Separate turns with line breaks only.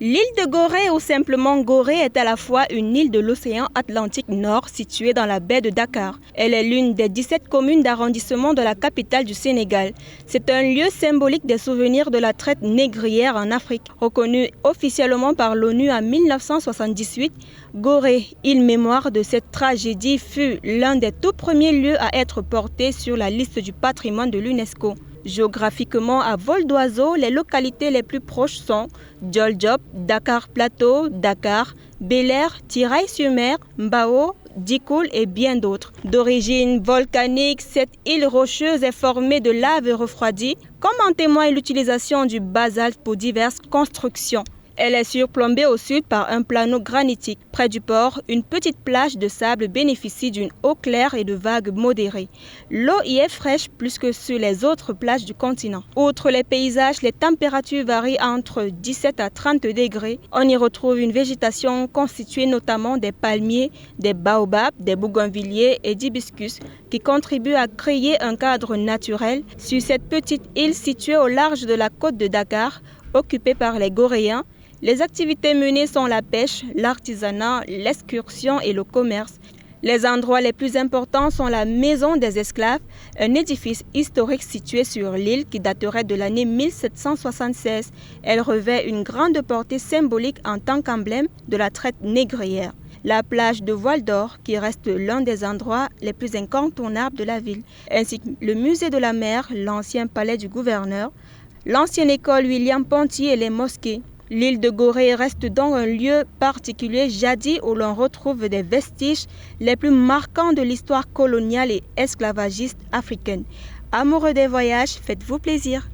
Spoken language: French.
L'île de Gorée ou simplement Gorée est à la fois une île de l'océan Atlantique Nord située dans la baie de Dakar. Elle est l'une des 17 communes d'arrondissement de la capitale du Sénégal. C'est un lieu symbolique des souvenirs de la traite négrière en Afrique. Reconnue officiellement par l'ONU en 1978, Gorée, île mémoire de cette tragédie, fut l'un des tout premiers lieux à être porté sur la liste du patrimoine de l'UNESCO. Géographiquement, à vol d'oiseau, les localités les plus proches sont Djol-Diop, Dakar Plateau, Dakar, Bel-Air, Tiraille-sur-Mer, Mbao, Dikoul et bien d'autres. D'origine volcanique, cette île rocheuse est formée de lave refroidie, comme en témoigne l'utilisation du basalte pour diverses constructions. Elle est surplombée au sud par un plano granitique. Près du port, une petite plage de sable bénéficie d'une eau claire et de vagues modérées. L'eau y est fraîche plus que sur les autres plages du continent. Outre les paysages, les températures varient entre 17 à 30 degrés. On y retrouve une végétation constituée notamment des palmiers, des baobabs, des bougainvilliers et d'hibiscus qui contribuent à créer un cadre naturel sur cette petite île située au large de la côte de Dakar, occupée par les Goréens. Les activités menées sont la pêche, l'artisanat, l'excursion et le commerce. Les endroits les plus importants sont la Maison des Esclaves, un édifice historique situé sur l'île qui daterait de l'année 1776. Elle revêt une grande portée symbolique en tant qu'emblème de la traite négrière. La plage de Voile d'Or, qui reste l'un des endroits les plus incontournables de la ville, ainsi que le musée de la mer, l'ancien palais du gouverneur, l'ancienne école William Ponty et les mosquées. L'île de Gorée reste donc un lieu particulier jadis où l'on retrouve des vestiges les plus marquants de l'histoire coloniale et esclavagiste africaine. Amoureux des voyages, faites-vous plaisir.